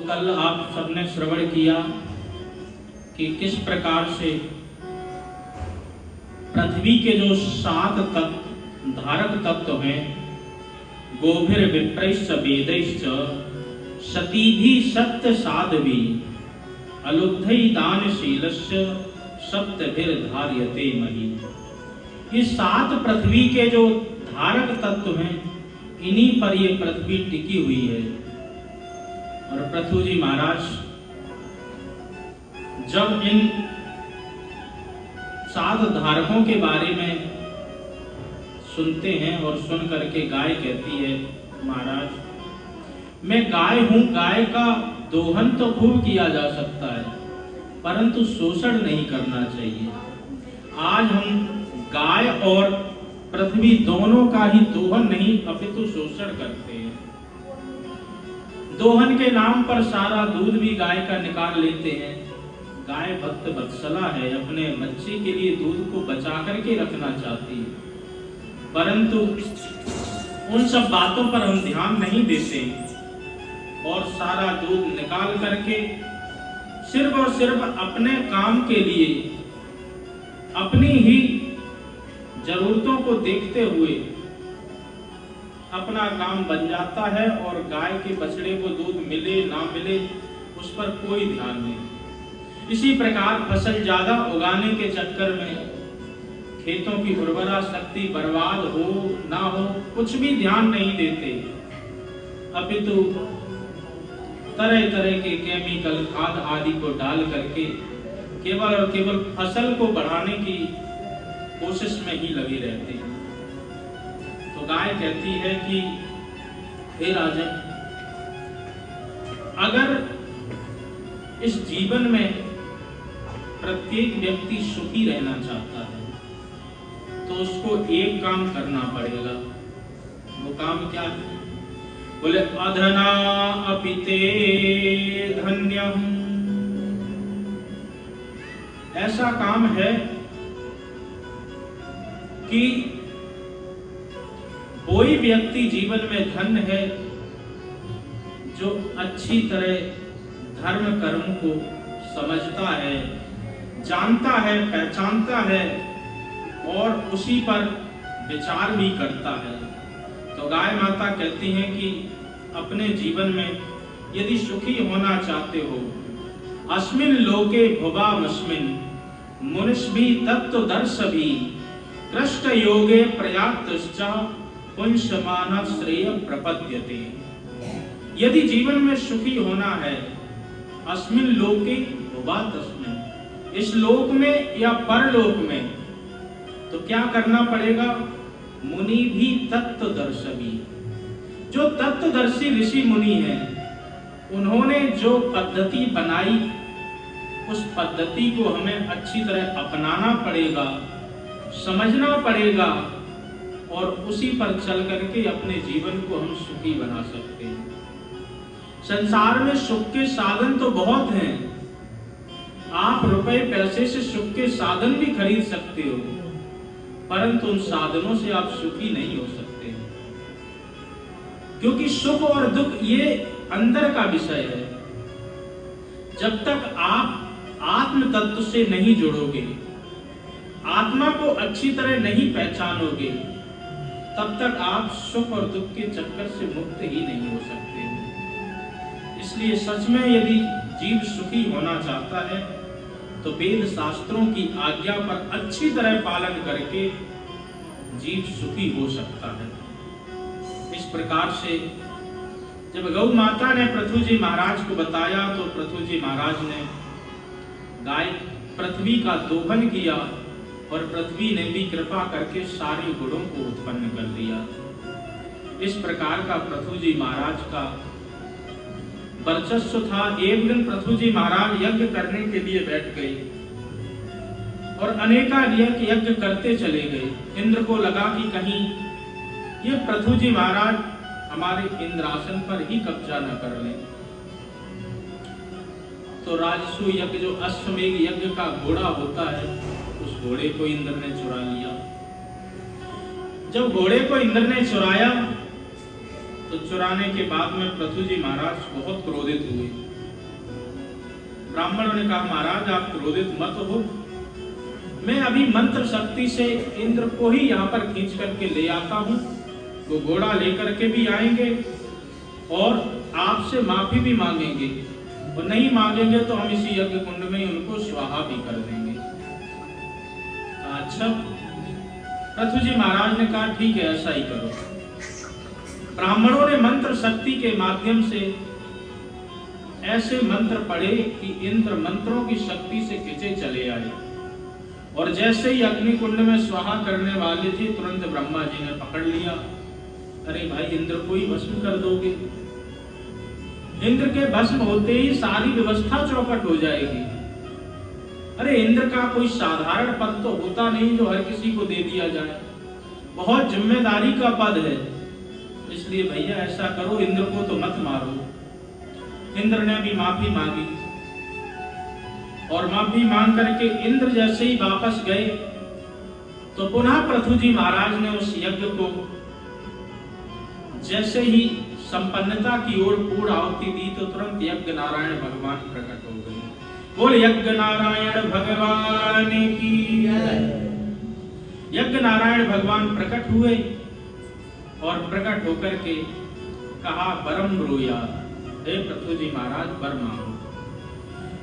कल आप सबने श्रवण किया कि किस प्रकार से पृथ्वी के जो 7 तत्व धारक तत्व हैं, गोभिर विप्रैश्च वेदैश्च सतीभि सत्य साध्वी अलुब्धै दानशीलस्य सप्तभिर धार्यते मही। ये 7 पृथ्वी के जो धारक तत्व हैं, इन्हीं पर ये पृथ्वी टिकी हुई है। और पृथु जी महाराज जब इन 7 धारकों के बारे में सुनते हैं और सुन करके गाय कहती है, महाराज मैं गाय हूं, गाय का दोहन तो खूब किया जा सकता है परंतु शोषण नहीं करना चाहिए। आज हम गाय और पृथ्वी दोनों का ही दोहन नहीं अपितु शोषण करते हैं। दोहन के नाम पर सारा दूध भी गाय का निकाल लेते हैं। गाय भक्त वत्सला है, अपने बच्चे के लिए दूध को बचा करके रखना चाहती है, परंतु उन सब बातों पर हम ध्यान नहीं देते और सारा दूध निकाल करके सिर्फ और सिर्फ अपने काम के लिए, अपनी ही जरूरतों को देखते हुए अपना काम बन जाता है और गाय के बछड़े को दूध मिले ना मिले उस पर कोई ध्यान नहीं। इसी प्रकार फसल ज्यादा उगाने के चक्कर में खेतों की उर्वरा शक्ति बर्बाद हो ना हो कुछ भी ध्यान नहीं देते, अपितु तरह तरह के केमिकल खाद आदि को डाल करके केवल और केवल फसल को बढ़ाने की कोशिश में ही लगे रहते हैं। तो गाय कहती है कि हे राजन, अगर इस जीवन में प्रत्येक व्यक्ति सुखी रहना चाहता है तो उसको एक काम करना पड़ेगा। वो काम क्या है? बोले अधना अपिते धन्यम। ऐसा काम है कि कोई व्यक्ति जीवन में धन्य है जो अच्छी तरह धर्म कर्म को समझता है, जानता है, पहचानता है और उसी पर विचार भी करता है। तो गाय माता कहती हैं कि अपने जीवन में यदि सुखी होना चाहते हो, अस्मिन लोके भुवामस्मिन मुनिष्भि तत्त्वदर्शभि कृष्ट योगे प्रयातश्च पुंसमान श्रेय प्रपद्यते। यदि जीवन में सुखी होना है, अस्मिन लोके भुवा तस्मिन, इस लोक में या परलोक में, तो क्या करना पड़ेगा? मुनि भी तत्वदर्शी, जो तत्वदर्शी ऋषि मुनि हैं, उन्होंने जो पद्धति बनाई उस पद्धति को हमें अच्छी तरह अपनाना पड़ेगा, समझना पड़ेगा और उसी पर चल करके अपने जीवन को हम सुखी बना सकते हैं। संसार में सुख के साधन तो बहुत हैं, आप रुपए पैसे से सुख के साधन भी खरीद सकते हो, परंतु उन साधनों से आप सुखी नहीं हो सकते, क्योंकि सुख और दुख ये अंदर का विषय है। जब तक आप आत्म तत्व से नहीं जुड़ोगे, आत्मा को अच्छी तरह नहीं पहचानोगे, तब तक आप सुख और दुख के चक्कर से मुक्त ही नहीं हो सकते। इसलिए सच में यदि जीव सुखी होना चाहता है तो वेद शास्त्रों की आज्ञा पर अच्छी तरह पालन करके जीव सुखी हो सकता है। इस प्रकार से जब गौ माता ने पृथु जी महाराज को बताया तो पृथु जी महाराज ने गाय पृथ्वी का दोहन किया और पृथ्वी ने भी कृपा करके सारे गुणों को उत्पन्न कर दिया। इस प्रकार का पृथु जी महाराज का वर्चस्व था। एक दिन पृथु जी महाराज यज्ञ करने के लिए बैठ गए और अनेकानेक यज्ञ करते चले गए। इंद्र को लगा कि कहीं ये पृथु जी महाराज हमारे इंद्रासन पर ही कब्जा न कर लें। तो राजसू यज्ञ जो अश्वमेघ यज्ञ का घोड़ा होता है, उस घोड़े को इंद्र ने चुरा लिया। जब घोड़े को इंद्र ने चुराया तो चुराने के बाद में पृथु जी महाराज बहुत क्रोधित हुए ब्राह्मणों ने कहा महाराज आप क्रोधित मत हो, मैं अभी मंत्र शक्ति से इंद्र को ही यहाँ पर खींच करके ले आता हूँ। वो घोड़ा लेकर के भी आएंगे और आपसे माफी भी मांगेंगे, और नहीं मांगेंगे तो हम इसी यज्ञ कुंड में उनको स्वाहा भी कर देंगे। अच्छा, पृथु जी महाराज ने कहा ठीक है ऐसा ही करो। ब्राह्मणों ने मंत्र शक्ति के माध्यम से ऐसे मंत्र पढ़े कि इंद्र मंत्रों की शक्ति से खींचे चले आए, और जैसे ही अग्नि कुंड में स्वाहा करने वाले थे तुरंत ब्रह्मा जी ने पकड़ लिया। अरे भाई इंद्र को ही भस्म कर दोगे? इंद्र के भस्म होते ही सारी व्यवस्था चौपट हो जाएगी। अरे इंद्र का कोई साधारण पद तो होता नहीं जो हर किसी को दे दिया जाए, बहुत जिम्मेदारी का पद है। इसलिए भैया ऐसा करो, इंद्र को तो मत मारो। इंद्र ने भी माफी मांगी, और माफी मांग करके इंद्र जैसे ही वापस गए तो पुनः पृथु जी महाराज ने उस यज्ञ को जैसे ही संपन्नता की ओर पूर्ण आहुति दी तो तुरंत यज्ञ नारायण भगवान प्रकट हो गए। बोल यज्ञ नारायण भगवान की। यज्ञ नारायण भगवान प्रकट हुए और प्रकट होकर के कहा वरम ब्रूया, हे पृथु जी महाराज वर मांगो।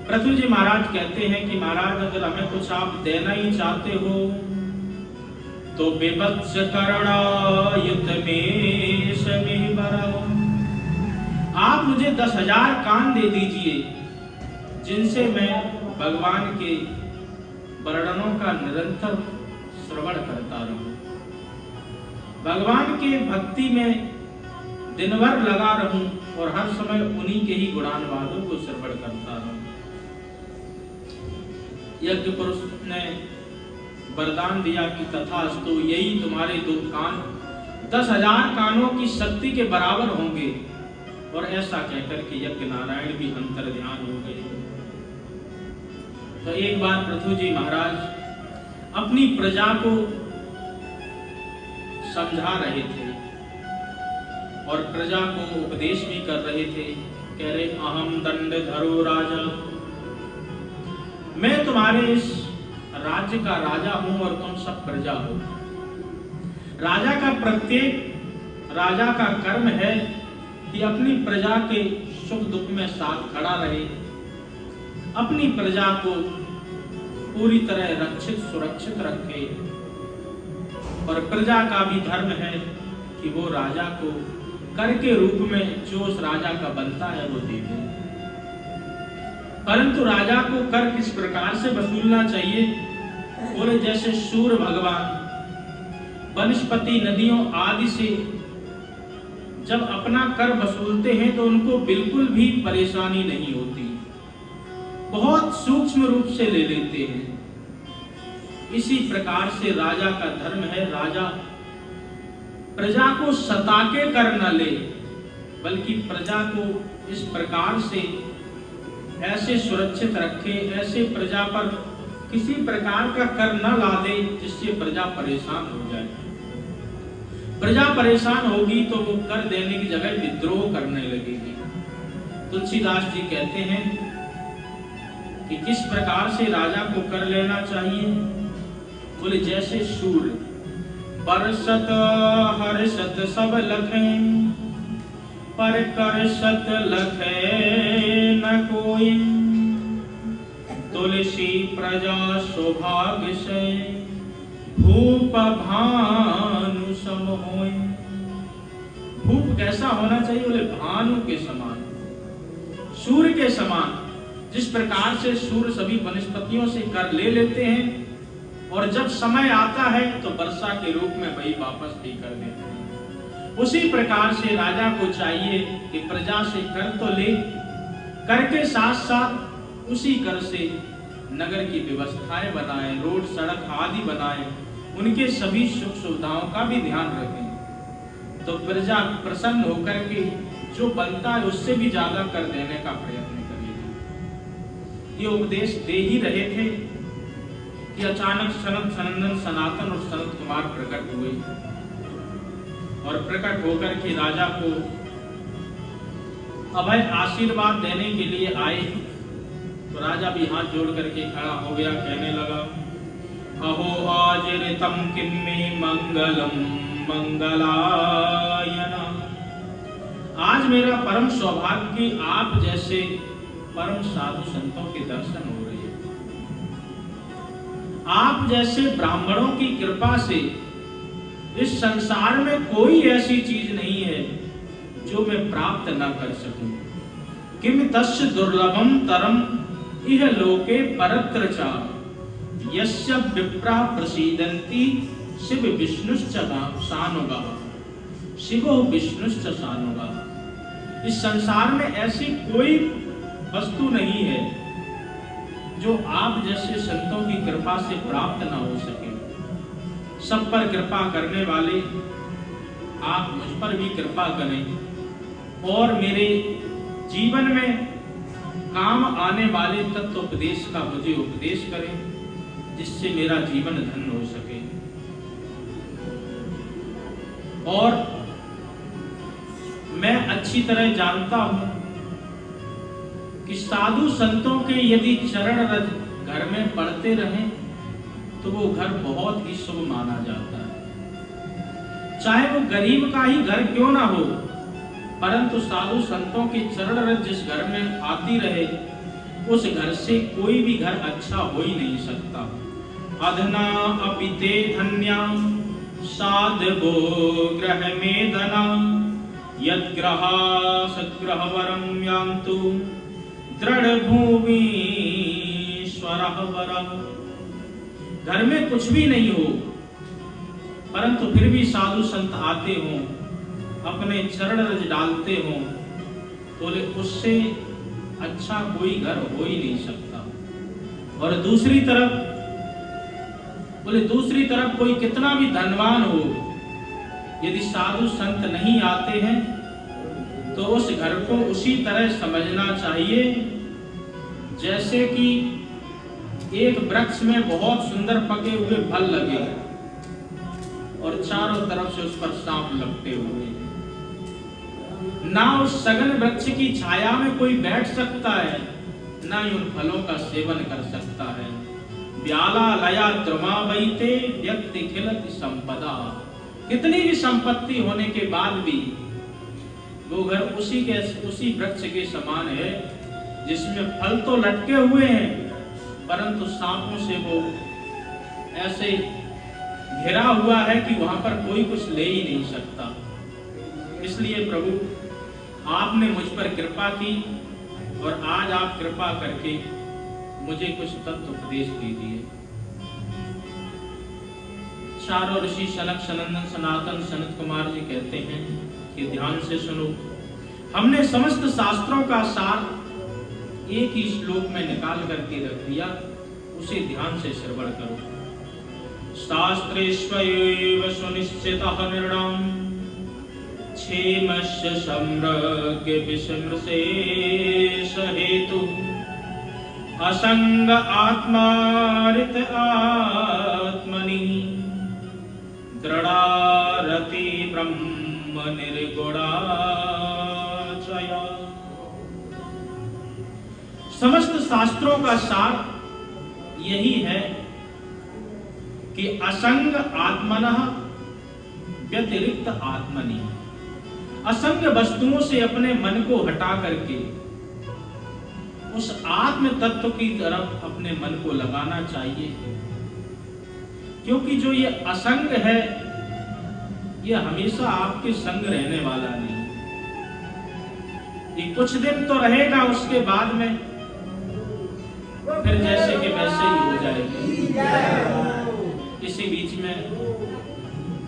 पृथु जी महाराज कहते हैं कि महाराज अगर हमें कुछ आप देना ही चाहते हो तो विवत्स करणायुत में सभी बरा, आप मुझे 10,000 कान दे दीजिए जिनसे मैं भगवान के वर्णनों का निरंतर श्रवण करता रहूं, भगवान के भक्ति में दिन भर लगा रहूं और हर समय उन्हीं के ही गुणानुवादों को श्रवण करता रहूं। यज्ञ पुरुष ने वरदान दिया कि तथास्तु, यही तुम्हारे 2 कान 10,000 कानों की शक्ति के बराबर होंगे। और ऐसा कहकर के यज्ञ नारायण भी अंतर ध्यान हो गए। तो एक बार पृथु जी महाराज अपनी प्रजा को समझा रहे थे और प्रजा को उपदेश भी कर रहे थे। कह रहे अहम दंड धरो राजा, मैं तुम्हारे इस राज्य का राजा हूं और तुम सब प्रजा हो। राजा का प्रत्येक राजा का कर्म है कि अपनी प्रजा के सुख दुख में साथ खड़ा रहे, अपनी प्रजा को पूरी तरह रक्षित सुरक्षित रखे, और प्रजा का भी धर्म है कि वो राजा को कर के रूप में जो उस राजा का बनता है वो दे दे। परंतु राजा को कर किस प्रकार से वसूलना चाहिए? बोले जैसे सूर्य भगवान वनस्पति नदियों आदि से जब अपना कर वसूलते हैं तो उनको बिल्कुल भी परेशानी नहीं होती, बहुत सूक्ष्म रूप से ले लेते हैं। इसी प्रकार से राजा का धर्म है, राजा प्रजा को सता के कर न ले, बल्कि प्रजा को इस प्रकार से ऐसे सुरक्षित रखे, ऐसे प्रजा पर किसी प्रकार का कर न ला दे जिससे प्रजा परेशान हो जाए। प्रजा परेशान होगी तो वो कर देने की जगह विद्रोह करने लगेगी। तुलसीदास जी कहते हैं कि किस प्रकार से राजा को कर लेना चाहिए। बोले जैसे सूर्य बरसत हर्षत सब लखें, पर करसत लखे न कोई, तुलसी प्रजा सौभाग्य से भूप भानु सम होय। भूप कैसा होना चाहिए? बोले भानु के समान, सूर्य के समान। जिस प्रकार से सूर्य सभी वनस्पतियों से कर ले लेते हैं और जब समय आता है तो वर्षा के रूप में वही वापस भी कर देते हैं, उसी प्रकार से राजा को चाहिए कि प्रजा से कर तो ले, कर के साथ साथ उसी कर से नगर की व्यवस्थाएं बनाए, रोड सड़क आदि बनाए, उनके सभी सुख सुविधाओं का भी ध्यान रखें, तो प्रजा प्रसन्न होकर के जो बनता है उससे भी ज्यादा कर देने का प्रयत्न करेगी। ये उपदेश दे ही रहे थे कि अचानक सनत सनंदन सनातन और सनत कुमार प्रकट हुए और प्रकट होकर के राजा को अभय आशीर्वाद देने के लिए आए। तो राजा भी हाथ जोड़ करके खड़ा हो गया, कहने लगा, अहो आज ऋतम किम्मे मंगलम मंगलायना। आज मेरा परम सौभाग्य कि आप जैसे परम साधु संतों के दर्शन हो रहे हैं। आप जैसे ब्राह्मणों की कृपा से इस संसार में कोई ऐसी चीज नहीं है जो मैं प्राप्त ना कर सकूं। किम तस्य दुर्लभम तरम इह लोके परत्र च यस्य विप्रा प्रसीदन्ति शिव विष्णुश्च सानुगः। शिवो विष्णुश्च सानुगः। इस संसार में ऐसी कोई वस्तु नहीं है जो आप जैसे संतों की कृपा से प्राप्त ना हो सके। सब पर कृपा करने वाले आप मुझ पर भी कृपा करें और मेरे जीवन में काम आने वाले तत्व उपदेश का मुझे उपदेश करें, जिससे मेरा जीवन धन्य हो सके। और मैं अच्छी तरह जानता हूं कि साधु संतों के यदि चरण रज घर में पड़ते रहें तो वो घर बहुत ही शुभ माना जाता है। चाहे वो गरीब का ही घर क्यों ना हो, परंतु साधु संतों के चरण रज जिस घर में आती रहे उस घर से कोई भी घर अच्छा हो ही नहीं सकता। अधना अपि ते धन्या साधवो ग्रह मेदना यद्ग्रहा सद्ग्रह वरम यान्तु दृढ़ भूमि स्वरः वरः। घर में कुछ भी नहीं हो परंतु फिर भी साधु संत आते हों, अपने चरण रज डालते हों, तो उससे अच्छा कोई घर हो ही नहीं सकता। और दूसरी तरफ कोई कितना भी धनवान हो, यदि साधु संत नहीं आते हैं तो उस घर को उसी तरह समझना चाहिए जैसे कि एक वृक्ष में बहुत सुंदर पके हुए फल लगे और चारों तरफ से उस पर सांप लपटे हुए हैं। ना उस सघन वृक्ष की छाया में कोई बैठ सकता है, ना ही उन फलों का सेवन कर सकता है। व्याला लया द्रमा बैते व्यक्ति खिलत संपदा। कितनी भी संपत्ति होने के बाद भी वो घर उसी वृक्ष के समान है जिसमें फल तो लटके हुए हैं परंतु सांपों से वो ऐसे घिरा हुआ है कि वहां पर कोई कुछ ले ही नहीं सकता। इसलिए प्रभु आपने मुझ पर कृपा की और आज आप कृपा करके मुझे कुछ तत्व उपदेश दीजिए। चारों ऋषि सनक सनंदन सनातन सनत कुमार जी कहते हैं कि ध्यान से सुनो। हमने समस्त शास्त्रों का सार एक ही श्लोक में निकाल करके रख दिया, उसे ध्यान से श्रवण करो। शास्त्रेष्वैव सुनिश्चितः निर्णयः क्षेमस्य सम्राज्ञ विस्मृशेष हेतु असंग आत्मारित आत्मनि दृढ़ारति ब्रह्म निर्गुणाचया। समस्त शास्त्रों का सार यही है कि असंग आत्मनः व्यतिरिक्त आत्मनि। असंग वस्तुओं से अपने मन को हटा करके उस आत्म तत्व की तरफ अपने मन को लगाना चाहिए, क्योंकि जो ये असंग है ये हमेशा आपके संग रहने वाला नहीं। ये कुछ दिन तो रहेगा, उसके बाद में फिर जैसे कि वैसे ही हो जाएगी। इसी बीच में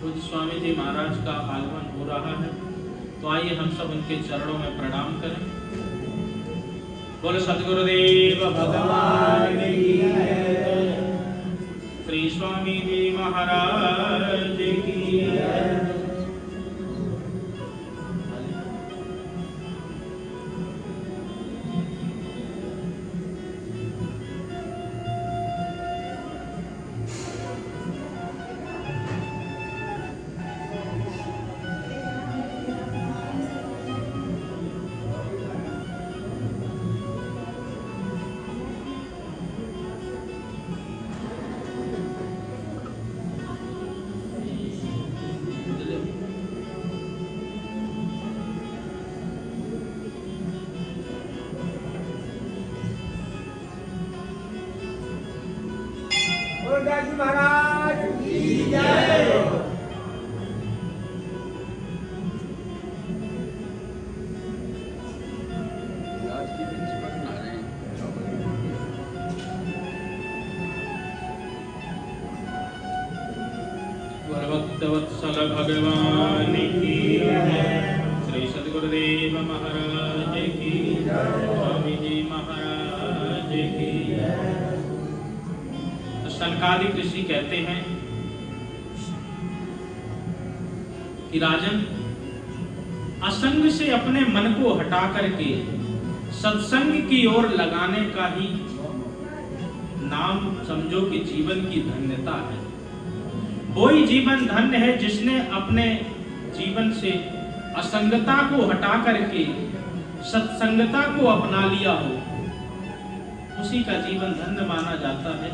पूज्य स्वामी जी महाराज का आगमन हो रहा है, तो आइए हम सब उनके चरणों में प्रणाम करें। बोलो सद्गुरुदेव भगवान की जय। श्री स्वामी जी महाराज की जय। गोविंदा जी महाराज की जय। भक्तवत्सल भगवान की जय। श्री सद्गुरुदेव महाराज की जय। स्वामी जी महाराज की जय। तो सनकादिक ऋषि कहते हैं कि राजन, असंग से अपने मन को हटा करके सत्संग की ओर लगाने का ही नाम समझो कि जीवन की धन्यता है। वही जीवन धन्य है जिसने अपने जीवन से असंगता को हटा करके सत्संगता को अपना लिया हो, उसी का जीवन धन्य माना जाता है।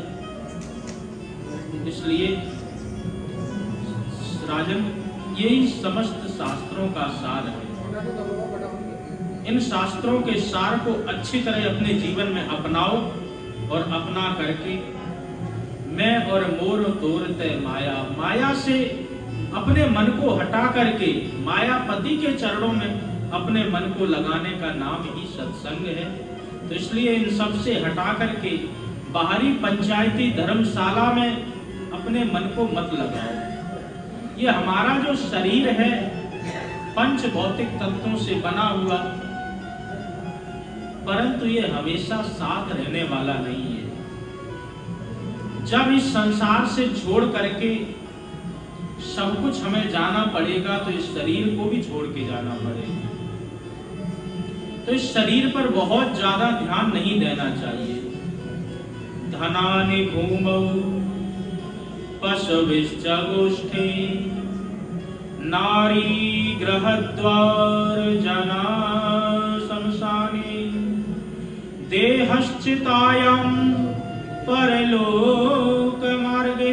इसलिए राजन, यही समस्त शास्त्रों का सार है। इन शास्त्रों के सार को अच्छी तरह अपने जीवन में अपनाओ और अपना करके मैं और मोर तोरते माया, माया से अपने मन को हटा करके मायापति के चरणों में अपने मन को लगाने का नाम ही सत्संग है। तो इसलिए इन सब से हटा करके बाहरी पंचायती धर्मशाला में अपने मन को मत लगाओ। ये हमारा जो शरीर है पंच भौतिक तत्वों से बना हुआ, परंतु ये हमेशा साथ रहने वाला नहीं है। जब इस संसार से छोड़ करके सब कुछ हमें जाना पड़ेगा तो इस शरीर को भी छोड़ के जाना पड़ेगा। तो इस शरीर पर बहुत ज्यादा ध्यान नहीं देना चाहिए। धनानि भूमौ पशुभिश्च गोष्ठे नारी गृहद्वार जना शमशाने देहश्चितायां परलोक मार्गे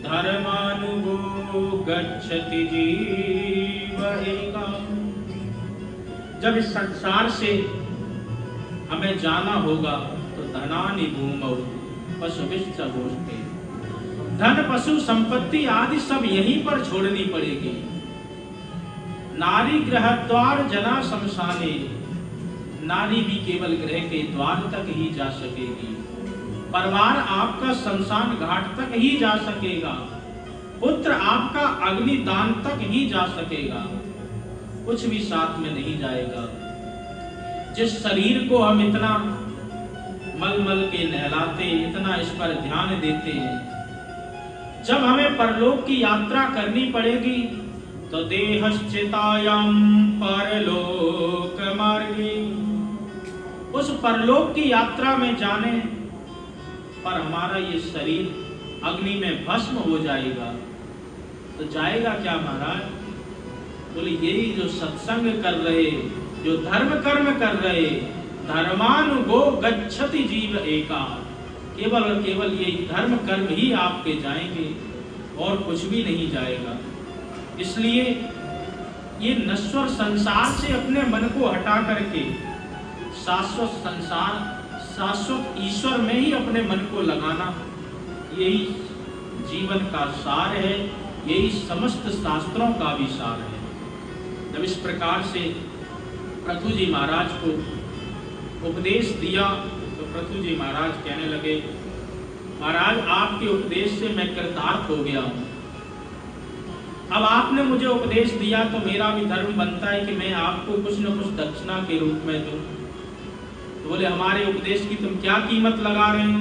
धर्मानुगो गच्छति जीव एका। जब इस संसार से हमें जाना होगा तो धनानि भूमौ पशुभिश्च गोष्ठे, धन पशु संपत्ति आदि सब यहीं पर छोड़नी पड़ेगी। नारी गृहद्वार जना शमशाने, नारी भी केवल गृह के द्वार तक ही जा सकेगी। परिवार आपका शमशान घाट तक ही जा सकेगा। पुत्र आपका अग्निदान तक ही जा सकेगा, कुछ भी साथ में नहीं जाएगा। जिस शरीर को हम इतना मल मल के नहलाते, इतना इस पर ध्यान देते हैं, जब हमें परलोक की यात्रा करनी पड़ेगी तो देहश्चितायां परलोक मार्गे, उस परलोक की यात्रा में जाने पर हमारा ये शरीर अग्नि में भस्म हो जाएगा तो जाएगा क्या महाराज? बोले यही जो सत्संग कर रहे, जो धर्म कर्म कर रहे, धर्मानुगो गच्छति जीव एका, केवल और केवल यही धर्म कर्म ही आपके जाएंगे और कुछ भी नहीं जाएगा। इसलिए ये नश्वर संसार से अपने मन को हटा करके शाश्वत संसार, शाश्वत ईश्वर में ही अपने मन को लगाना, यही जीवन का सार है, यही समस्त शास्त्रों का भी सार है। जब इस प्रकार से पृथु जी महाराज को उपदेश दिया तो पृथु जी महाराज कहने लगे, महाराज आपके उपदेश से मैं कृतार्थ हो गया हूँ। अब आपने मुझे उपदेश दिया तो मेरा भी धर्म बनता है कि मैं आपको कुछ न कुछ दक्षिणा के रूप में दूं। तो बोले हमारे उपदेश की तुम क्या कीमत लगा रहे हो?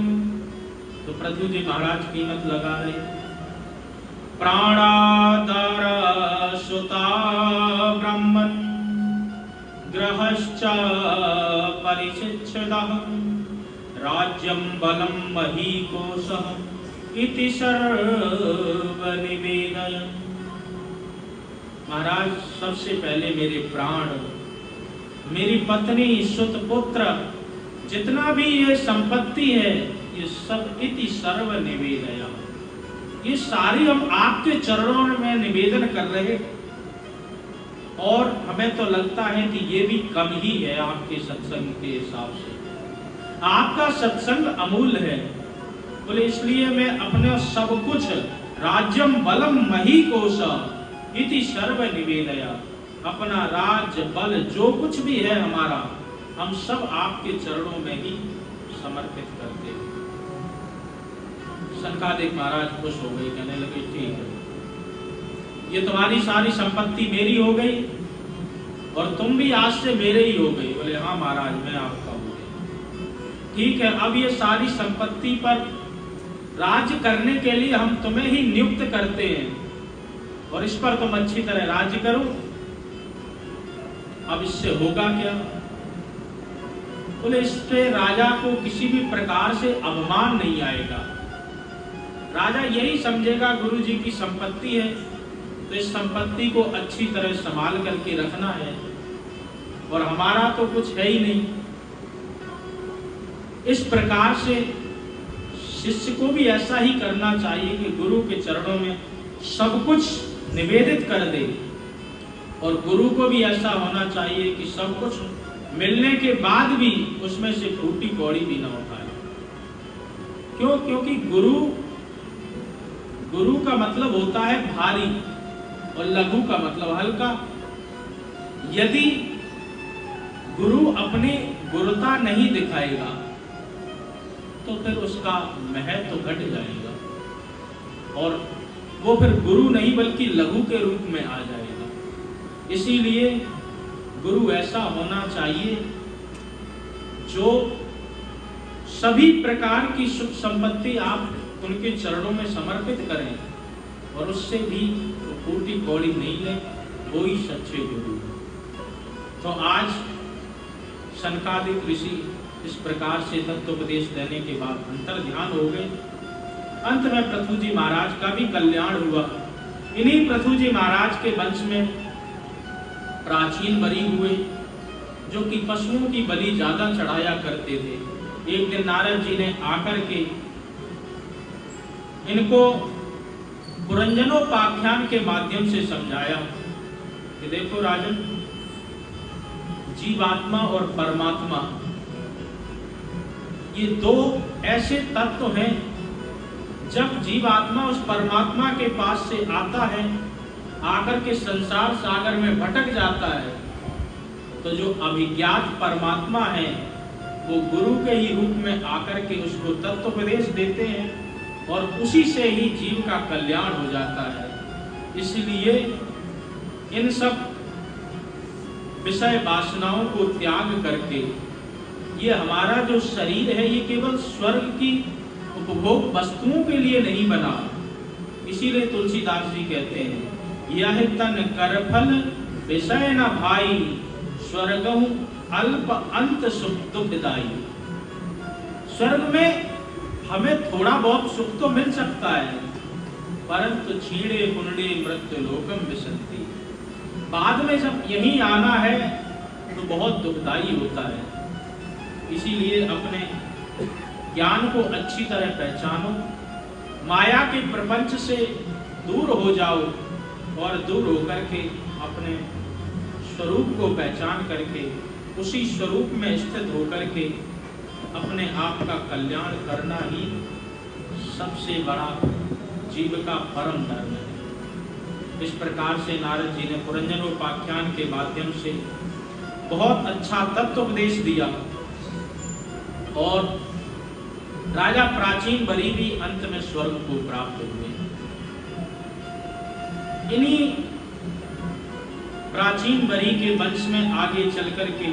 तो पृथु जी महाराज कीमत लगा रहे, प्राणादर सुता ब्राह्मण ग्रहश्च परिशिच्छदः राज्यं बलं महीकोशः इति सर्व निवेदय। महाराज सबसे पहले मेरे प्राण, मेरी पत्नी, सुत पुत्र, जितना भी ये संपत्ति है, ये सब इति सर्व निवेदया, ये सारी हम आपके चरणों में निवेदन कर रहे। और हमें तो लगता है कि ये भी कम ही है आपके सत्संग के हिसाब से। आपका सत्संग अमूल्य है, बोले इसलिए मैं अपने सब कुछ राज्यम बलम मही कोश इति सर्व निवेदया, अपना राज्य बल जो कुछ भी है हमारा, हम सब आपके चरणों में ही समर्पित करते हैं। सनकादिक महाराज खुश हो गए, कहने लगे ठीक है, ये तुम्हारी सारी संपत्ति मेरी हो गई और तुम भी आज से मेरे ही हो गई। बोले हाँ महाराज, मैं आपका हो गया। ठीक है, अब ये सारी संपत्ति पर राज्य करने के लिए हम तुम्हें ही नियुक्त करते हैं और इस पर तुम अच्छी तरह राज्य करो। अब इससे होगा क्या? बोले इससे राजा को किसी भी प्रकार से अपमान नहीं आएगा। राजा यही समझेगा गुरु जी की संपत्ति है तो इस संपत्ति को अच्छी तरह संभाल करके रखना है और हमारा तो कुछ है ही नहीं। इस प्रकार से शिष्य को भी ऐसा ही करना चाहिए कि गुरु के चरणों में सब कुछ निवेदित कर दे और गुरु को भी ऐसा होना चाहिए कि सब कुछ मिलने के बाद भी उसमें से फूटी कौड़ी भी ना उठाए। क्यों? क्योंकि गुरु का मतलब होता है भारी और लघु का मतलब हल्का। यदि गुरु अपनी गुरुता नहीं दिखाएगा तो फिर उसका महत्व तो घट जाएगा और वो फिर गुरु नहीं बल्कि लघु के रूप में आ जाएगा। इसीलिए गुरु ऐसा होना चाहिए जो सभी प्रकार की सुख संपत्ति आप उनके चरणों में समर्पित करें और उससे भी फूटी कौड़ी नहीं ले, वो ही सच्चे गुरु। तो आज सनकादिक ऋषि इस प्रकार से तत्वोपदेश देने के बाद अंतर ध्यान हो गए। अंत में पृथु जी महाराज का भी कल्याण हुआ। इन्हीं पृथु जी महाराज के वंश में प्राचीन बलि हुए जो कि पशुओं की बलि ज्यादा चढ़ाया करते थे। एक दिन नारद जी ने आकर के इनको पुरंजनोपाख्यान के माध्यम से समझाया कि देखो राजन, जीवात्मा और परमात्मा ये दो ऐसे तत्व हैं, जब जीवात्मा उस परमात्मा के पास से आता है, आकर के संसार सागर में भटक जाता है, तो जो अभिज्ञात परमात्मा है वो गुरु के ही रूप में आकर के उसको तत्वोपदेश देते हैं और उसी से ही जीव का कल्याण हो जाता है। इसलिए इन सब विषय वासनाओं को त्याग करके ये हमारा जो शरीर है ये केवल स्वर्ग की उपभोग वस्तुओं के लिए नहीं बना। इसीलिए तुलसीदास जी कहते हैं, यह तन करफल विषय न भाई, स्वर्गहु अल्प अंत सुख दुखदाई। स्वर्ग में हमें थोड़ा बहुत सुख तो मिल सकता है, परंतु छीड़े पुण्डे मृत्यु लोकम विसंति, बाद में जब यही आना है तो बहुत दुखदाई होता है। इसीलिए अपने ज्ञान को अच्छी तरह पहचानो, माया के प्रपंच से दूर हो जाओ और दूर होकर के अपने स्वरूप को पहचान करके उसी स्वरूप में स्थित होकर के अपने आप का कल्याण करना ही सबसे बड़ा जीव का परम धर्म है। इस प्रकार से नारद जी ने पुरंजनोपाख्यान के माध्यम से बहुत अच्छा तत्वोपदेश दिया और राजा प्राचीन बलि भी अंत में स्वर्ग को प्राप्त हुए। इन्हीं प्राचीन बलि के वंश में आगे चल करके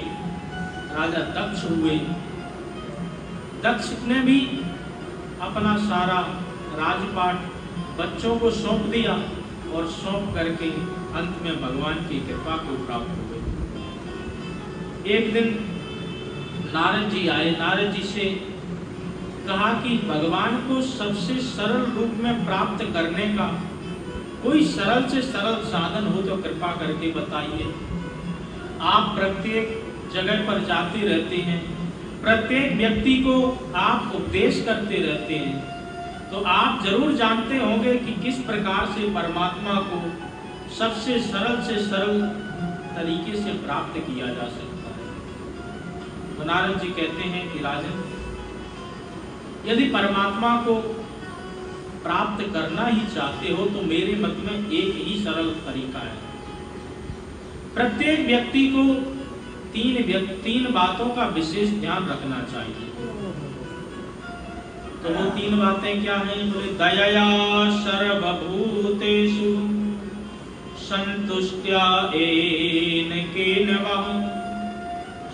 राजा दक्ष हुए। दक्ष ने भी अपना सारा राजपाट बच्चों को सौंप दिया और सौंप करके अंत में भगवान की कृपा को प्राप्त हुए। एक दिन नारद जी आए, नारद जी से कहा कि भगवान को सबसे सरल रूप में प्राप्त करने का कोई सरल से सरल साधन हो तो कृपा करके बताइए। आप प्रत्येक जगह पर जाते रहते हैं, प्रत्येक व्यक्ति को आप उपदेश करते रहते हैं, तो आप जरूर जानते होंगे कि किस प्रकार से परमात्मा को सबसे सरल तरीके से प्राप्त किया जा सकता है। तो नारद जी कहते हैं कि राजन, यदि परमात्मा को प्राप्त करना ही चाहते हो तो मेरे मत में एक ही सरल तरीका है। प्रत्येक व्यक्ति को तीन बातों का विशेष ध्यान रखना चाहिए। तो वो तीन बातें क्या हैं? बोले दयया सर्वभूतेषु संतुष्ट्या येन केनवा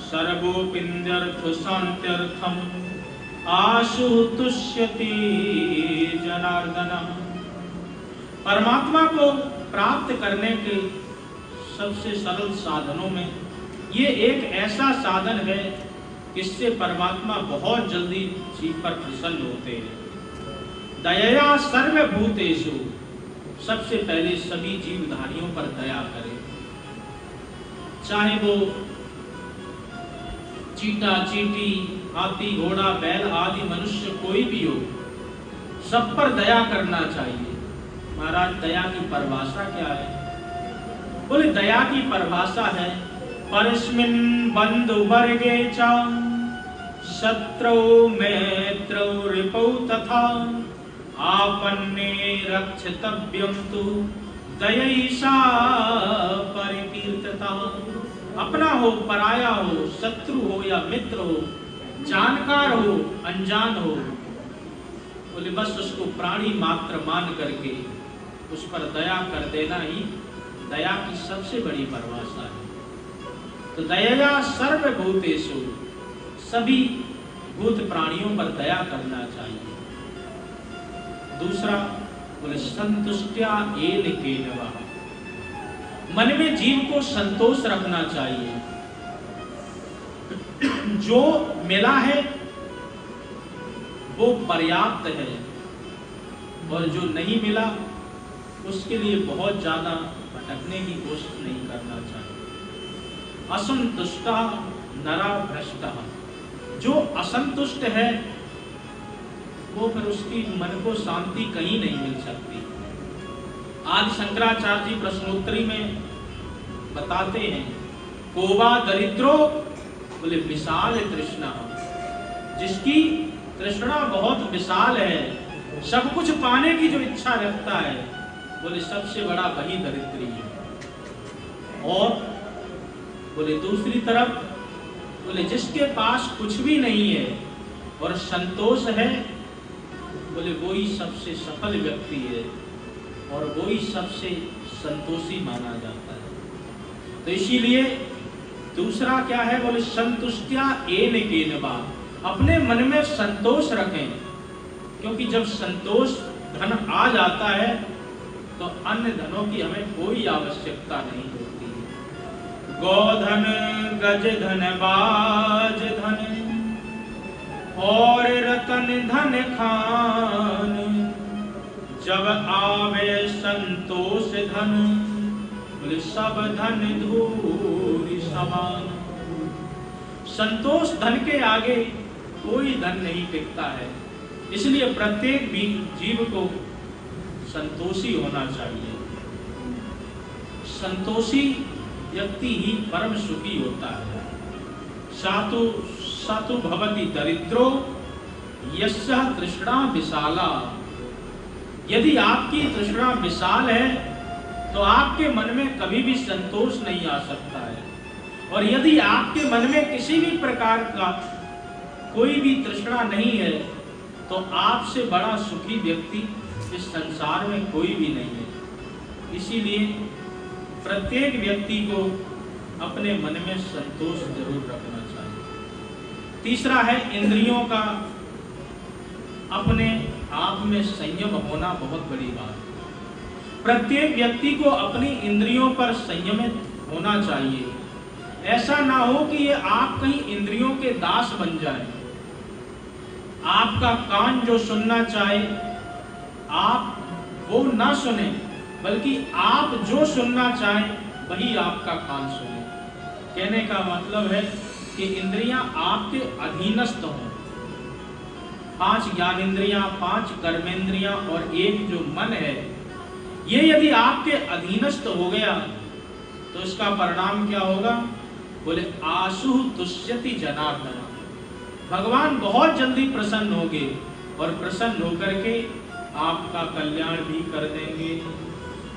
सर्वोपिन्द्यर्थ शान्त्यर्थम आशु तुष्यति जनार्दन। परमात्मा को प्राप्त करने के सबसे सरल साधनों में ये एक ऐसा साधन है जिससे परमात्मा बहुत जल्दी जीव पर प्रसन्न होते हैं। दयया सर्वभूतेषु, सबसे पहले सभी जीवधारियों पर दया करें, चाहे वो चीटा चीटी, हाथी घोड़ा बैल आदि मनुष्य कोई भी हो, सब पर दया करना चाहिए। महाराज दया की परिभाषा क्या है? बोले दया की परिभाषा है परस्मिन् बंधु वर्गे च शत्रौ मैत्रौ रिपौ तथा आपन्ने रक्षितव्यं तु दयैषा परिकीर्तितः। अपना हो पराया हो, शत्रु हो या मित्र हो, जानकार हो अनजान हो, बोले बस उसको प्राणी मात्र मान करके उस पर दया कर देना ही दया की सबसे बड़ी परिभाषा है। तो दया सर्वभूतेषु, सभी भूत प्राणियों पर दया करना चाहिए। दूसरा बोले संतुष्ट्या येन केनवा, मन में जीव को संतोष रखना चाहिए। जो मिला है वो पर्याप्त है और जो नहीं मिला उसके लिए बहुत ज्यादा भटकने की कोशिश नहीं करना चाहिए। असंतुष्टा नरा भ्रष्टा, जो असंतुष्ट है वो फिर उसकी मन को शांति कहीं नहीं मिल सकती। आज शंकराचार्य जी प्रश्नोत्तरी में बताते हैं कोवा दरिद्रो, बोले विशाल तृष्णा, जिसकी तृष्णा बहुत विशाल है, सब कुछ पाने की जो इच्छा रखता है, बोले सबसे बड़ा वही दरिद्री है। और बोले दूसरी तरफ बोले जिसके पास कुछ भी नहीं है और संतोष है, बोले वो ही सबसे सफल व्यक्ति है और वो ही सबसे संतोषी माना जाता है। तो इसीलिए दूसरा क्या है? बोले संतुष्ट्या येन केनवा, अपने मन में संतोष रखें, क्योंकि जब संतोष धन आ जाता है तो अन्य धनों की हमें कोई आवश्यकता नहीं होती है। गोधन गज धन बाज धन और रतन धन खान, जब आवे संतोष धन, बोले सब धन धूल समान। संतोष धन के आगे कोई धन नहीं टिकता है, इसलिए प्रत्येक भी जीव को संतोषी होना चाहिए। संतोषी व्यक्ति ही परम सुखी होता है। सातु सातु भवति दरिद्रो यस्य तृष्णा विशाला, यदि आपकी तृष्णा विशाल है तो आपके मन में कभी भी संतोष नहीं आ सकता है। और यदि आपके मन में किसी भी प्रकार का कोई भी तृष्णा नहीं है तो आपसे बड़ा सुखी व्यक्ति इस संसार में कोई भी नहीं है। इसीलिए प्रत्येक व्यक्ति को अपने मन में संतोष जरूर रखना चाहिए। तीसरा है इंद्रियों का अपने आप में संयम होना, बहुत बड़ी बात। प्रत्येक व्यक्ति को अपनी इंद्रियों पर संयमित होना चाहिए। ऐसा ना हो कि ये आप कहीं इंद्रियों के दास बन जाएं। आपका कान जो सुनना चाहे आप वो ना सुने, बल्कि आप जो सुनना चाहें वही आपका कान सुने। कहने का मतलब है कि इंद्रियां आपके अधीनस्थ हों। 5 ज्ञानेंद्रियां, 5 कर्मेंद्रियां और एक जो मन है, ये यदि आपके अधीनस्थ हो गया तो इसका परिणाम क्या होगा? बोले आशु तुष्यति जनार्दन, भगवान बहुत जल्दी प्रसन्न होंगे और प्रसन्न होकर के आपका कल्याण भी कर देंगे।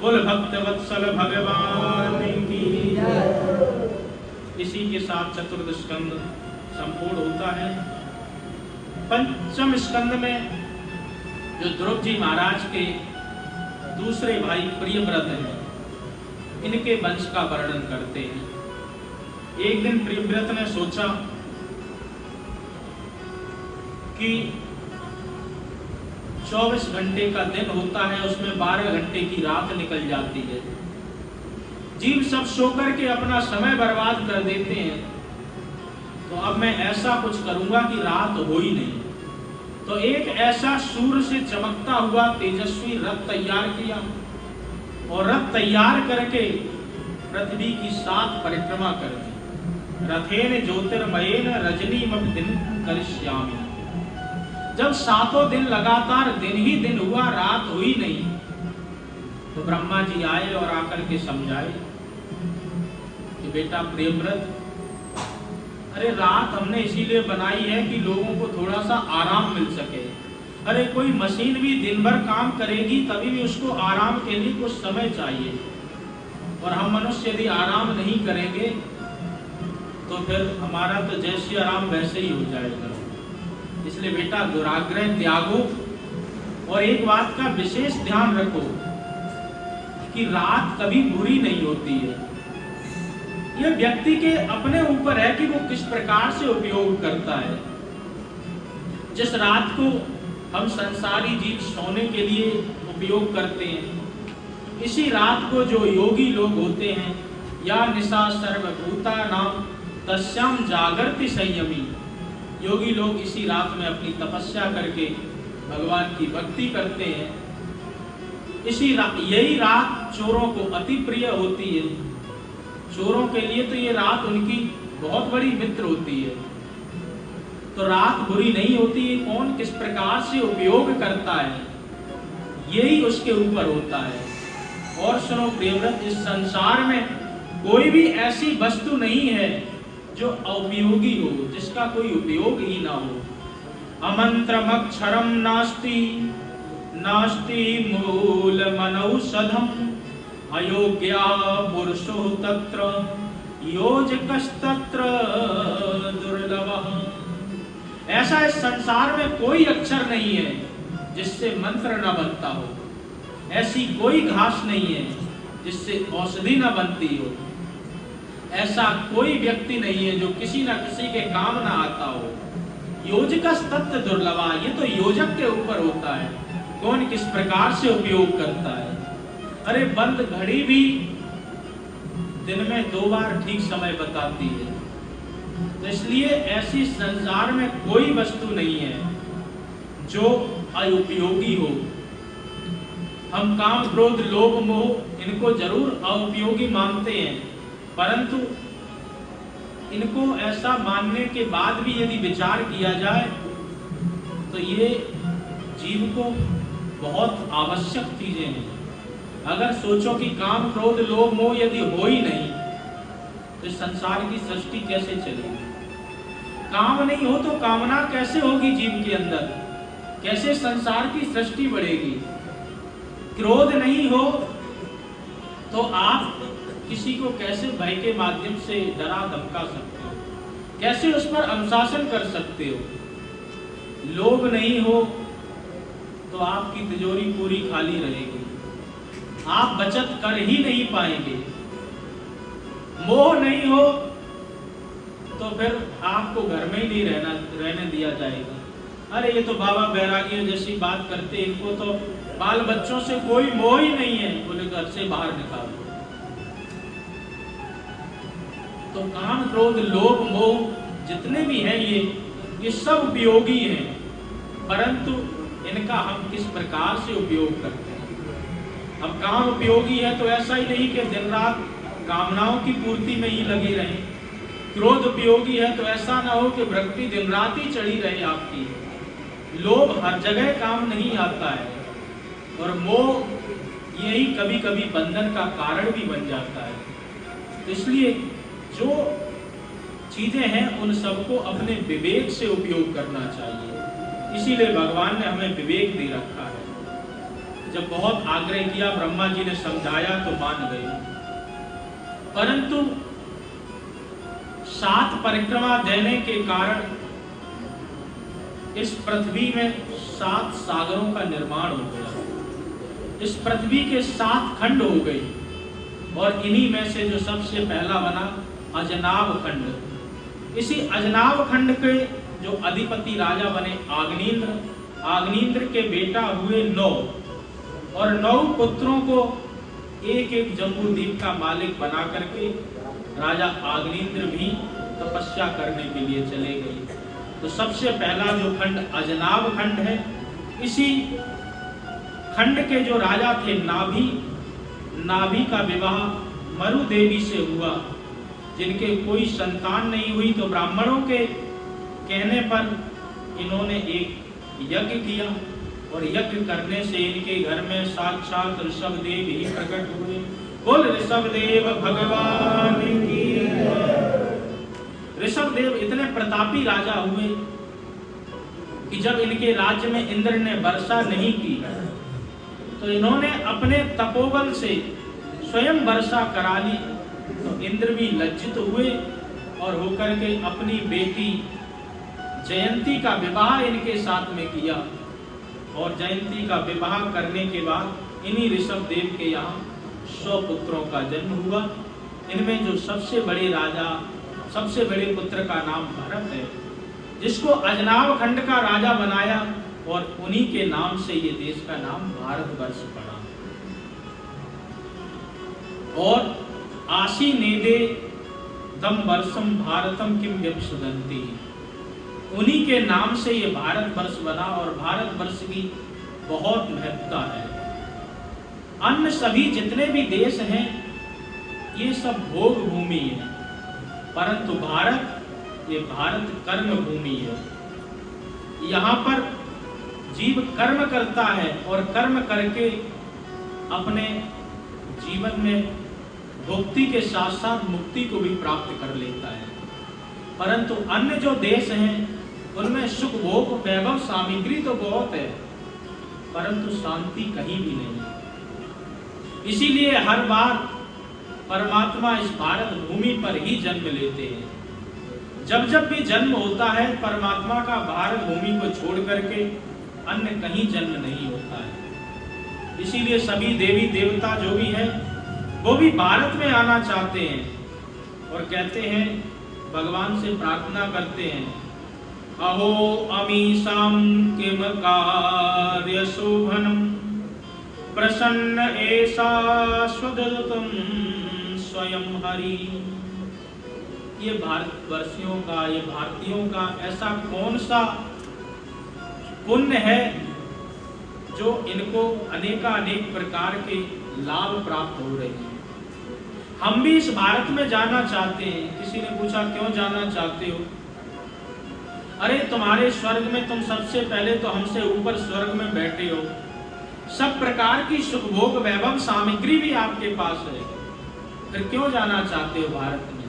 बोल भक्त वत्सल भगवान की जय। इसी के साथ चतुर्थ स्कंद संपूर्ण होता है। पंचम स्कंद में जो ध्रुव जी महाराज के दूसरे भाई प्रियव्रत हैं, इनके वंश का वर्णन करते हैं। एक दिन प्रियव्रत ने सोचा कि 24 घंटे का दिन होता है, उसमें 12 घंटे की रात निकल जाती है। जीव सब सो करके अपना समय बर्बाद कर देते हैं, तो अब मैं ऐसा कुछ करूंगा कि रात हो ही नहीं। तो एक ऐसा सूर्य से चमकता हुआ तेजस्वी रथ तैयार किया और रथ तैयार करके पृथ्वी की 7 परिक्रमा कर दी। रथेन ज्योतिर्मयेन रजनीमपि दिन करिष्यामि। जब 7 दिन लगातार दिन ही दिन हुआ, रात हुई नहीं, तो ब्रह्मा जी आए और आकर के समझाए कि बेटा प्रियव्रत, अरे रात हमने इसीलिए बनाई है कि लोगों को थोड़ा सा आराम मिल सके। अरे कोई मशीन भी दिन भर काम करेगी, तभी भी उसको आराम के लिए कुछ समय चाहिए, और हम मनुष्य यदि आराम नहीं करेंगे तो फिर हमारा तो जैसे आराम वैसे ही हो जाएगा। इसलिए बेटा दुराग्रह त्यागो, और एक बात का विशेष ध्यान रखो कि रात कभी बुरी नहीं होती है। यह व्यक्ति के अपने ऊपर है कि वो किस प्रकार से उपयोग करता है। जिस रात को हम संसारी जीव सोने के लिए उपयोग करते हैं, इसी रात को जो योगी लोग होते हैं, या निशा सर्वभूता नाम तस्याम जागृति संयमी, योगी लोग इसी रात में अपनी तपस्या करके भगवान की भक्ति करते हैं। यही रात चोरों को अति प्रिय होती है। चोरों के लिए तो ये रात उनकी बहुत बड़ी मित्र होती है। तो रात बुरी नहीं होती है, कौन किस प्रकार से उपयोग करता है यही उसके ऊपर होता है। और सुनो प्रियव्रत, इस संसार में कोई भी ऐसी वस्तु नहीं है जो उपयोगी हो, जिसका कोई उपयोग ही ना हो। अमंत्रमक्षरम नास्ति नास्ति मूल मनौषधम अयोग्या पुरुषो तत्र योजकस्तत्र दुर्लभः। ऐसा इस संसार में कोई अक्षर नहीं है जिससे मंत्र न बनता हो, ऐसी कोई घास नहीं है जिससे औषधि न बनती हो, ऐसा कोई व्यक्ति नहीं है जो किसी न किसी के काम ना आता हो। योजकस्तत्र दुर्लभः, ये तो योजक के ऊपर होता है, कौन किस प्रकार से उपयोग करता है। अरे बंद घड़ी भी दिन में 2 बार ठीक समय बताती है। तो इसलिए ऐसी संसार में कोई वस्तु नहीं है जो अनुपयोगी हो। हम काम क्रोध लोभ मोह इनको जरूर अनुपयोगी मानते हैं, परंतु इनको ऐसा मानने के बाद भी यदि विचार किया जाए तो ये जीव को बहुत आवश्यक चीजें हैं। अगर सोचो कि काम क्रोध लोभ मोह यदि हो ही नहीं तो संसार की सृष्टि कैसे चलेगी। काम नहीं हो तो कामना कैसे होगी जीव के अंदर, कैसे संसार की सृष्टि बढ़ेगी। क्रोध नहीं हो तो आप किसी को कैसे भय के माध्यम से डरा धमका सकते हो, कैसे उस पर अनुशासन कर सकते हो। लोभ नहीं हो तो आपकी तिजोरी पूरी खाली रहेगी, आप बचत कर ही नहीं पाएंगे। मोह नहीं हो तो फिर आपको घर में ही नहीं रहने दिया जाएगा। अरे ये तो बाबा बैरागियों जैसी बात करते, इनको तो बाल बच्चों से कोई मोह ही नहीं है, बोले घर से बाहर निकालो। तो काम क्रोध लोभ मोह जितने भी हैं ये सब उपयोगी हैं, परंतु इनका हम किस प्रकार से उपयोग करते हैं। अब काम उपयोगी है तो ऐसा ही नहीं कि दिन रात कामनाओं की पूर्ति में ही लगे रहें। क्रोध उपयोगी है तो ऐसा ना हो कि भक्ति दिन रात ही चढ़ी रहे आपकी। लोभ हर जगह काम नहीं आता है, और मोह यही कभी कभी बंधन का कारण भी बन जाता है। तो इसलिए जो चीजें हैं उन सबको अपने विवेक से उपयोग करना चाहिए। इसीलिए भगवान ने हमें विवेक दे रखा है। जब बहुत आग्रह किया, ब्रह्मा जी ने समझाया तो मान गए, परंतु 7 परिक्रमा देने के कारण इस पृथ्वी में 7 सागरों का निर्माण हो गया। इस पृथ्वी के 7 खंड हो गए और इन्हीं में से जो सबसे पहला बना अजनाव खंड। इसी अजनाव खंड के जो अधिपति राजा बने आग्नेन्द्र, आग्नेन्द्र के बेटा हुए 9 और 9 पुत्रों को एक एक जम्बूद्वीप का मालिक बना करके राजा आग्नेन्द्र भी तपस्या करने के लिए चले गए। तो सबसे पहला जो खंड अजनाव खंड है, इसी खंड के जो राजा थे नाभि, नाभि का विवाह मरु देवी से हुआ। जिनके कोई संतान नहीं हुई तो ब्राह्मणों के कहने पर इन्होंने एक यज्ञ किया और यज्ञ करने से इनके घर में साक्षात ऋषभदेव ही प्रकट हुए। बोल ऋषभदेव भगवान की। ऋषभदेव इतने प्रतापी राजा हुए कि जब इनके राज्य में इंद्र ने वर्षा नहीं की तो इन्होंने अपने तपोबल से स्वयं वर्षा करा ली। तो इंद्र भी लज्जित हुए और होकर के अपनी बेटी जयंती का विवाह इनके साथ में किया। और जयंती का विवाह करने के बाद इन्हीं ऋषभदेव के यहाँ 100 पुत्रों का जन्म हुआ। इनमें जो सबसे बड़े राजा, सबसे बड़े पुत्र का नाम भरत है, जिसको अजनाव खंड का राजा बनाया और उन्हीं के नाम से ये देश का नाम भारतवर्ष पड़ा। और आशी नेदे दम वर्षम भारतम किम व्यपसुदंती, उन्हीं के नाम से ये भारतवर्ष बना और भारतवर्ष की बहुत महत्ता है। अन्य सभी जितने भी देश हैं ये सब भोग भूमि है, परंतु भारत, ये भारत कर्म भूमि है। यहाँ पर जीव कर्म करता है और कर्म करके अपने जीवन में भक्ति के साथ साथ मुक्ति को भी प्राप्त कर लेता है। परंतु अन्य जो देश हैं उनमें सुख भोग वैभव सामग्री तो बहुत है, परंतु शांति कहीं भी नहीं है। इसीलिए हर बार परमात्मा इस भारत भूमि पर ही जन्म लेते हैं। जब जब भी जन्म होता है परमात्मा का भारत भूमि को छोड़ करके अन्य कहीं जन्म नहीं होता है। इसीलिए सभी देवी देवता जो भी हैं वो भी भारत में आना चाहते हैं और कहते हैं, भगवान से प्रार्थना करते हैं, अहो अमीशाम किम कार्य शोभनम प्रसन्न ऐसा स्वदतम स्वयं हरि। ये भारतवर्षियों का, ये भारतीयों का ऐसा कौन सा पुण्य है जो इनको अनेकानेक प्रकार के लाभ प्राप्त हो रहे हैं। हम भी इस भारत में जाना चाहते हैं। किसी ने पूछा क्यों जाना चाहते हो? अरे तुम्हारे स्वर्ग में तुम सबसे पहले तो हमसे ऊपर स्वर्ग में बैठे हो, सब प्रकार की सुख भोग वैभव सामग्री भी आपके पास है, फिर क्यों जाना चाहते हो भारत में?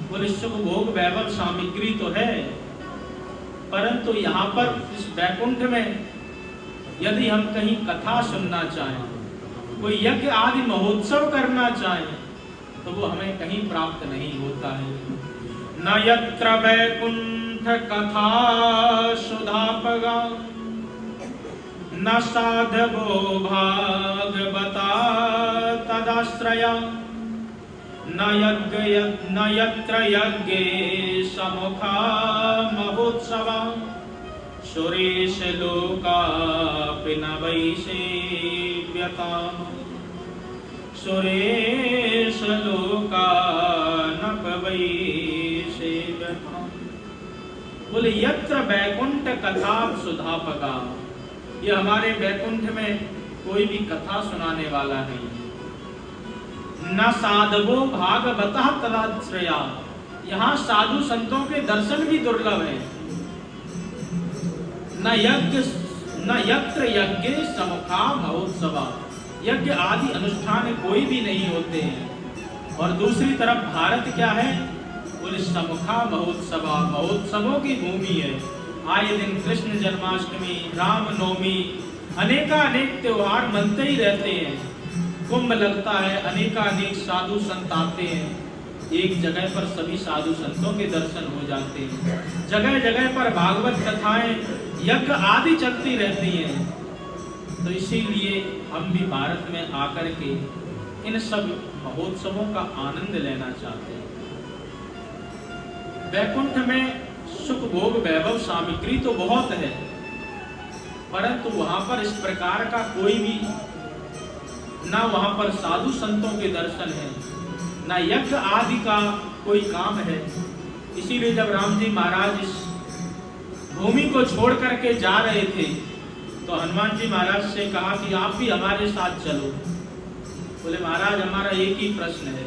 बोले सुख भोग वैभव सामग्री तो है, परंतु यहाँ पर इस बैकुंठ में यदि हम कहीं कथा सुनना चाहें, कोई यज्ञ आदि महोत्सव करना चाहें, तो वो हमें कहीं प्राप्त नहीं होता है। न यत्र वैकुंठ कथा सुधापगा न साधवो भागवता तदाश्रया न यत्र यज्ञे समुखा महोत्सवा सुरेश लोकापि न वैसेव्यताम् सुरेश लोका न वैसेव्यताम्। बोले यत्र वैकुंठ कथा सुधापगा, ये हमारे वैकुंठ में कोई भी कथा सुनाने वाला नहीं। न साधवो भागवतः तदाश्रया, यहाँ साधु संतों के दर्शन भी दुर्लभ है। न यत्र यज्ञ समुखा महोत्सवा, यज्ञ आदि अनुष्ठान कोई भी नहीं होते हैं। और दूसरी तरफ भारत क्या है? बोले समुखा महोत्सवा, महोत्सवों की भूमि है। आए दिन कृष्ण जन्माष्टमी, रामनवमी, अनेकानेक त्योहार मनते ही रहते हैं। कुंभ लगता है, अनेकानेक साधु संत आते हैं। एक जगह पर सभी साधु संतों के दर्शन हो जाते हैं। जगह जगह पर भागवत कथाएं, यज्ञ आदि चलती रहती हैं। तो इसीलिए हम भी भारत में आकर के इन सब महोत्सवों का आनंद लेना चाहते हैं। वैकुंठ में सुख भोग वैभव सामग्री तो बहुत है, परंतु वहां पर इस प्रकार का कोई भी ना वहां पर साधु संतों के दर्शन है, ना यज्ञ आदि का कोई काम है। इसीलिए जब राम जी महाराज इस भूमि को छोड़ करके जा रहे थे तो हनुमान जी महाराज से कहा कि आप भी हमारे साथ चलो। बोले महाराज हमारा एक ही प्रश्न है,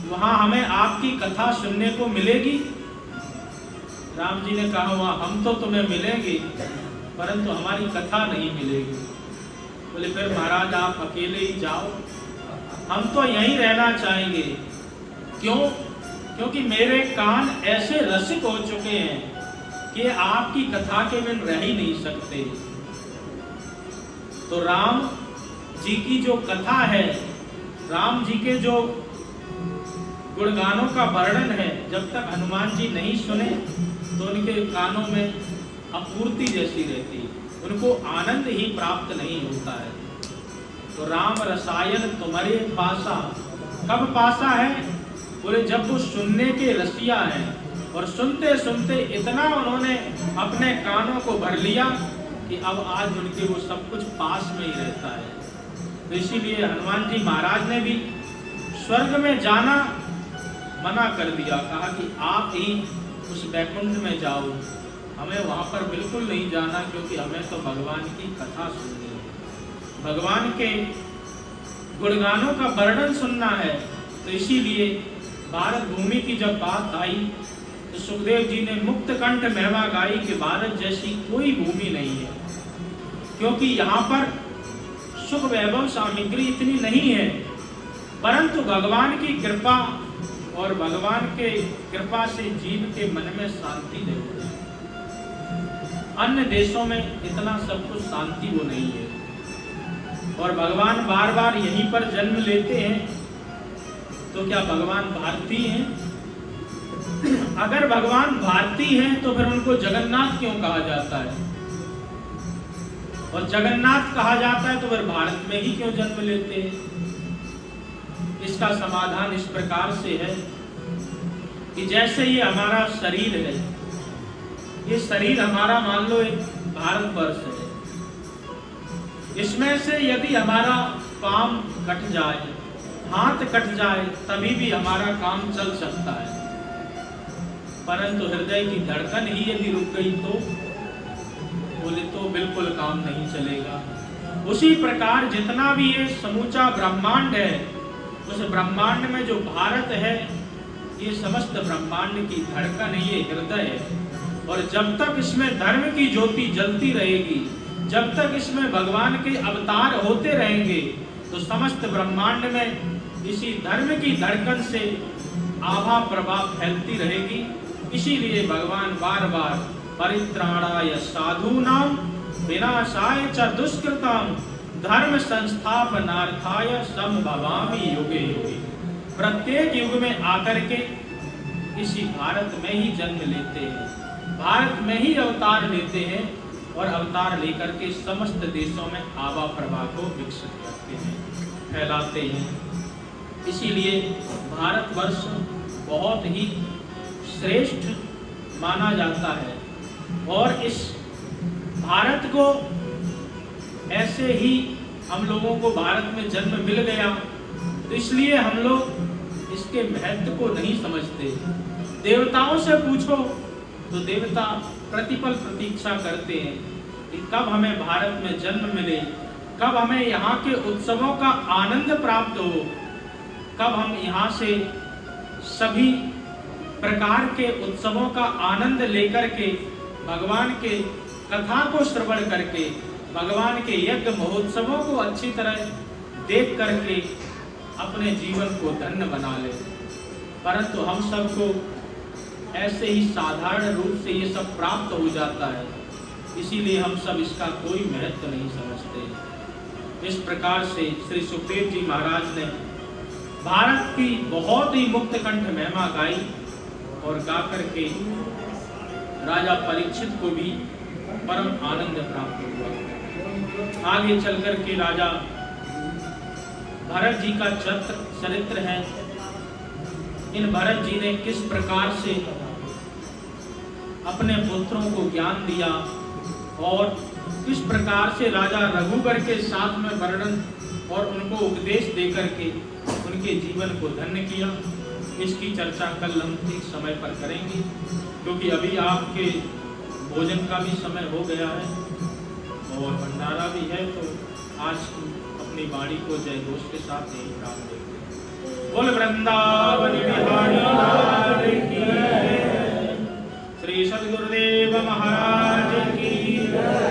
वहां हमें आपकी कथा सुनने को मिलेगी? राम जी ने कहा वहां हम तो तुम्हें मिलेंगे परंतु हमारी कथा नहीं मिलेगी। बोले फिर महाराज आप अकेले ही जाओ, हम तो यहीं रहना चाहेंगे। क्यों? क्योंकि मेरे कान ऐसे रसिक हो चुके हैं कि आपकी कथा के बिन रह ही नहीं सकते। तो राम जी की जो कथा है, राम जी के जो गुणगानों का वर्णन है, जब तक हनुमान जी नहीं सुने तो उनके कानों में अपूर्ति जैसी रहती, उनको आनंद ही प्राप्त नहीं होता है। तो राम रसायन तुम्हारे पासा, कब पासा है? बोले जब वो सुनने के रसिया हैं और सुनते सुनते इतना उन्होंने अपने कानों को भर लिया कि अब आज उनके वो सब कुछ पास में ही रहता है। तो इसीलिए हनुमान जी महाराज ने भी स्वर्ग में जाना मना कर दिया, कहा कि आप ही उस वैकुंठ में जाओ, हमें वहां पर बिल्कुल नहीं जाना, क्योंकि हमें तो भगवान की कथा सुननी है, भगवान के गुणगानों का वर्णन सुनना है। तो इसीलिए भारत भूमि की जब बात आई तो सुखदेव जी ने मुक्त कंठ महिमा गाई कि भारत जैसी कोई भूमि नहीं है, क्योंकि यहाँ पर सुख वैभव सामग्री इतनी नहीं है, परंतु भगवान की कृपा और भगवान के कृपा से जीव के मन में शांति रहती है। अन्य देशों में इतना सब कुछ शांति वो नहीं है, और भगवान बार बार यहीं पर जन्म लेते हैं। तो क्या भगवान भारतीय हैं? अगर भगवान भारतीय हैं तो फिर उनको जगन्नाथ क्यों कहा जाता है? और जगन्नाथ कहा जाता है तो फिर भारत में ही क्यों जन्म लेते हैं? इसका समाधान इस प्रकार से है कि जैसे ये हमारा शरीर है, ये शरीर हमारा मान लो एक भारतवर्ष है, इसमें से यदि हमारा पांव कट जाए, हाथ कट जाए, तभी भी हमारा काम चल सकता है, परंतु हृदय की धड़कन ही यदि रुक गई तो बोले तो बिल्कुल काम नहीं चलेगा। उसी प्रकार जितना भी ये समूचा ब्रह्मांड है, उस ब्रह्मांड में जो भारत है, ये समस्त ब्रह्मांड की धड़कन ये हृदय है। और जब तक इसमें धर्म की ज्योति जलती रहेगी, जब तक इसमें भगवान के अवतार होते रहेंगे, तो समस्त ब्रह्मांड में इसी धर्म की धड़कन से आभा प्रभाव फैलती रहेगी। इसीलिए भगवान बार बार परित्राणाय साधूनां विनाशाय च दुष्कृतां धर्म संस्थापनार्थाय संभवामि युगे युगे, प्रत्येक युग में आकर के इसी भारत में ही जन्म लेते हैं, भारत में ही अवतार लेते हैं और अवतार लेकर के समस्त देशों में आभा प्रभा को विकसित करते हैं, फैलाते हैं। इसीलिए भारतवर्ष बहुत ही श्रेष्ठ माना जाता है। और इस भारत को ऐसे ही हम लोगों को भारत में जन्म मिल गया, तो इसलिए हम लोग इसके महत्व को नहीं समझते। देवताओं से पूछो तो देवता प्रतिपल प्रतीक्षा करते हैं कि कब हमें भारत में जन्म मिले, कब हमें यहाँ के उत्सवों का आनंद प्राप्त हो, कब हम यहाँ से सभी प्रकार के उत्सवों का आनंद लेकर के भगवान के कथा को श्रवण करके भगवान के यज्ञ महोत्सवों को अच्छी तरह देख करके अपने जीवन को धन्य बना ले। परंतु हम सबको ऐसे ही साधारण रूप से ये सब प्राप्त हो जाता है, इसीलिए हम सब इसका कोई महत्व नहीं समझते। इस प्रकार से श्री सुखदेव जी महाराज ने भारत की बहुत ही मुक्त कंठ महिमा गाई और गा करके राजा परीक्षित को भी परम आनंद प्राप्त हुआ। आगे चलकर के राजा भरत जी का चरित्र है। इन भरत जी ने किस प्रकार से अपने पुत्रों को ज्ञान दिया और किस प्रकार से राजा रघुबर के साथ में वर्णन और उनको उपदेश देकर के उनके जीवन को धन्य किया, इसकी चर्चा कल हम ठीक समय पर करेंगे, क्योंकि अभी आपके भोजन का भी समय हो गया है और भंडारा भी है। तो आज अपनी वाणी को जय घोष के साथ यही प्राप्त देंगे। बोल वृंदावन बिहारी लाल की, श्री सद्गुरुदेव महाराज की,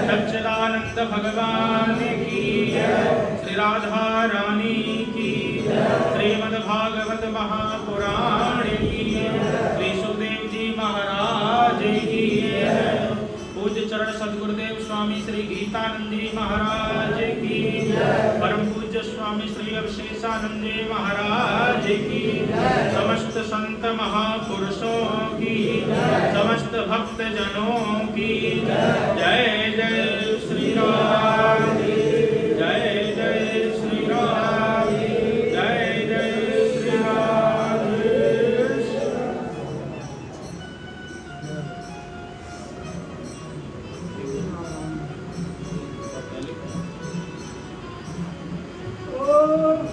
सच्चिदानंद भगवान की, श्री राधा रानी की, श्रीमद् भागवत महापुराण की, श्री सुखदेव जी महाराज की, पूज्य चरण सद्गुरुदेव स्वामी श्री गीतानंद जी महाराज की, परम पूज्य स्वामी श्री अवशेषानंद जी महाराज की, समस्त संत महापुरुषों की, समस्त भक्त जनों की जय जय श्री राम, जय जय श्री राम, जय जय श्री राम। ओम